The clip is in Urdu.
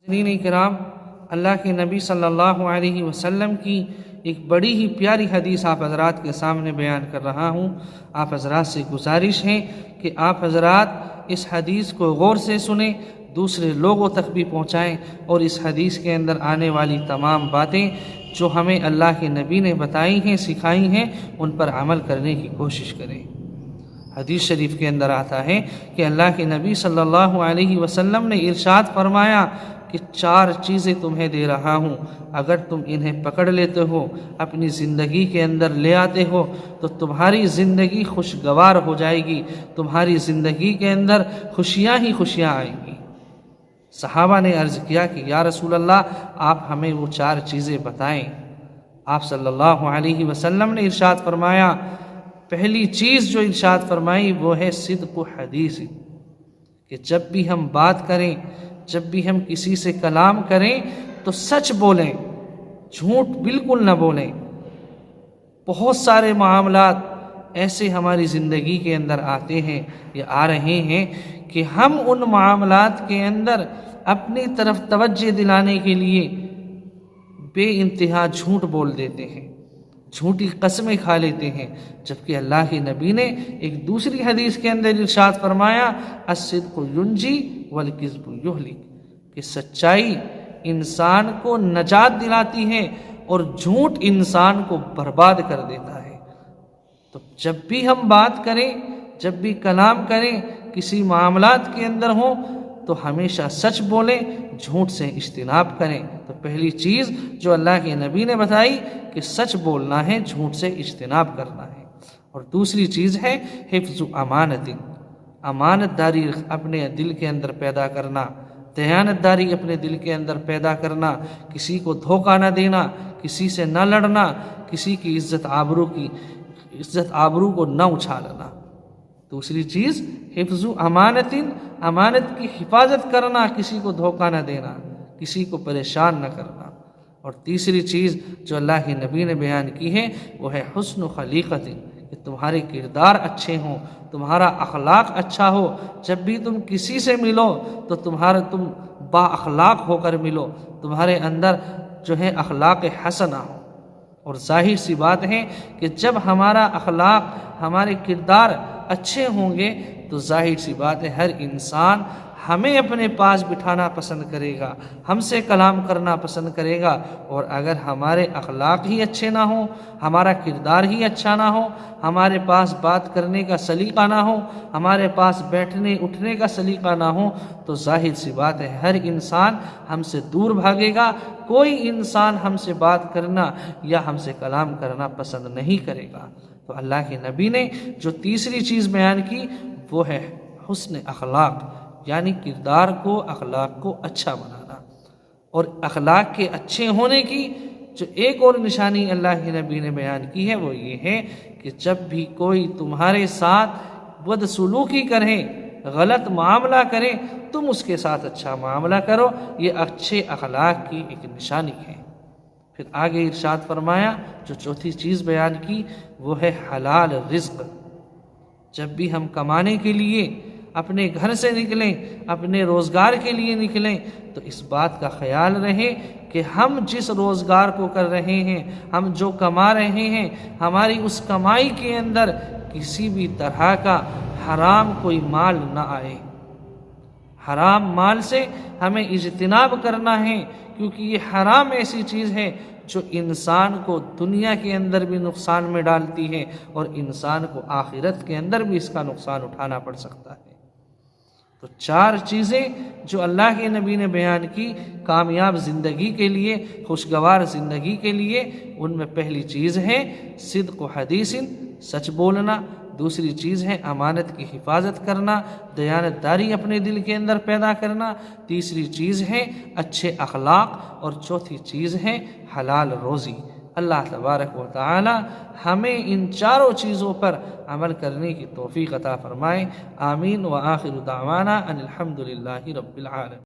دین کرام، اللہ کے نبی صلی اللہ علیہ وسلم کی ایک بڑی ہی پیاری حدیث آپ حضرات کے سامنے بیان کر رہا ہوں۔ آپ حضرات سے گزارش ہے کہ آپ حضرات اس حدیث کو غور سے سنیں، دوسرے لوگوں تک بھی پہنچائیں، اور اس حدیث کے اندر آنے والی تمام باتیں جو ہمیں اللہ کے نبی نے بتائی ہیں، سکھائی ہیں، ان پر عمل کرنے کی کوشش کریں۔ حدیث شریف کے اندر آتا ہے کہ اللہ کے نبی صلی اللہ علیہ وسلم نے ارشاد فرمایا کہ 4 چیزیں تمہیں دے رہا ہوں، اگر تم انہیں پکڑ لیتے ہو، اپنی زندگی کے اندر لے آتے ہو، تو تمہاری زندگی خوشگوار ہو جائے گی، تمہاری زندگی کے اندر خوشیاں ہی خوشیاں آئیں گی۔ صحابہ نے عرض کیا کہ یا رسول اللہ، آپ ہمیں وہ 4 چیزیں بتائیں۔ آپ صلی اللہ علیہ وسلم نے ارشاد فرمایا، پہلی چیز جو ارشاد فرمائی وہ ہے صدق و حدیث، کہ جب بھی ہم بات کریں، جب بھی ہم کسی سے کلام کریں تو سچ بولیں، جھوٹ بالکل نہ بولیں۔ بہت سارے معاملات ایسے ہماری زندگی کے اندر آتے ہیں یا آ رہے ہیں کہ ہم ان معاملات کے اندر اپنی طرف توجہ دلانے کے لیے بے انتہا جھوٹ بول دیتے ہیں، جھوٹی قسمیں کھا لیتے ہیں، جبکہ اللہ کے نبی نے ایک دوسری حدیث کے اندر ارشاد فرمایا، الصدق ینجی والکذب یہلک، کہ سچائی انسان کو نجات دلاتی ہے اور جھوٹ انسان کو برباد کر دیتا ہے۔ تو جب بھی ہم بات کریں، جب بھی کلام کریں، کسی معاملات کے اندر ہوں، تو ہمیشہ سچ بولیں، جھوٹ سے اجتناب کریں۔ تو پہلی چیز جو اللہ کے نبی نے بتائی کہ سچ بولنا ہے، جھوٹ سے اجتناب کرنا ہے۔ اور دوسری چیز ہے حفظ امانت، امانت داری اپنے دل کے اندر پیدا کرنا، دیانت داری اپنے دل کے اندر پیدا کرنا، کسی کو دھوکہ نہ دینا، کسی سے نہ لڑنا، کسی کی عزت آبرو کو نہ اچھالنا۔ دوسری چیز حفظ امانت، امانت کی حفاظت کرنا، کسی کو دھوکہ نہ دینا، کسی کو پریشان نہ کرنا۔ اور تیسری چیز جو اللہ کے نبی نے بیان کی ہے وہ ہے حسن خلیقت، کہ تمہارے کردار اچھے ہوں، تمہارا اخلاق اچھا ہو، جب بھی تم کسی سے ملو تو تم با اخلاق ہو کر ملو، تمہارے اندر جو ہے اخلاق حسنہ ہو۔ اور ظاہر سی بات ہے کہ جب ہمارا اخلاق، ہمارے کردار اچھے ہوں گے تو ظاہر سی بات ہے ہر انسان ہمیں اپنے پاس بٹھانا پسند کرے گا، ہم سے کلام کرنا پسند کرے گا۔ اور اگر ہمارے اخلاق ہی اچھے نہ ہوں، ہمارا کردار ہی اچھا نہ ہو، ہمارے پاس بات کرنے کا سلیقہ نہ ہو، ہمارے پاس بیٹھنے اٹھنے کا سلیقہ نہ ہو، تو ظاہر سی بات ہے ہر انسان ہم سے دور بھاگے گا، کوئی انسان ہم سے بات کرنا یا ہم سے کلام کرنا پسند نہیں کرے گا۔ تو اللہ کے نبی نے جو تیسری چیز بیان کی وہ ہے حسن اخلاق، یعنی کردار کو، اخلاق کو اچھا بنانا۔ اور اخلاق کے اچھے ہونے کی جو ایک اور نشانی اللہ کے نبی نے بیان کی ہے وہ یہ ہے کہ جب بھی کوئی تمہارے ساتھ بدسلوکی کرے، غلط معاملہ کرے، تم اس کے ساتھ اچھا معاملہ کرو، یہ اچھے اخلاق کی ایک نشانی ہے۔ پھر آگے ارشاد فرمایا جو چوتھی چیز بیان کی وہ ہے حلال رزق۔ جب بھی ہم کمانے کے لیے اپنے گھر سے نکلیں، اپنے روزگار کے لیے نکلیں، تو اس بات کا خیال رہے کہ ہم جس روزگار کو کر رہے ہیں، ہم جو کما رہے ہیں، ہماری اس کمائی کے اندر کسی بھی طرح کا حرام کوئی مال نہ آئے۔ حرام مال سے ہمیں اجتناب کرنا ہے، کیونکہ یہ حرام ایسی چیز ہے جو انسان کو دنیا کے اندر بھی نقصان میں ڈالتی ہے اور انسان کو آخرت کے اندر بھی اس کا نقصان اٹھانا پڑ سکتا ہے۔ تو 4 چیزیں جو اللہ کے نبی نے بیان کی کامیاب زندگی کے لیے، خوشگوار زندگی کے لیے، ان میں پہلی چیز ہے صدق و حدیث، سچ بولنا۔ دوسری چیز ہے امانت کی حفاظت کرنا، دیانت داری اپنے دل کے اندر پیدا کرنا۔ تیسری چیز ہے اچھے اخلاق، اور چوتھی چیز ہے حلال روزی۔ اللہ تبارک و تعالی ہمیں ان 4 چیزوں پر عمل کرنے کی توفیق عطا فرمائے۔ آمین۔ وآخر دعوانا ان الحمد للہ رب العالمین۔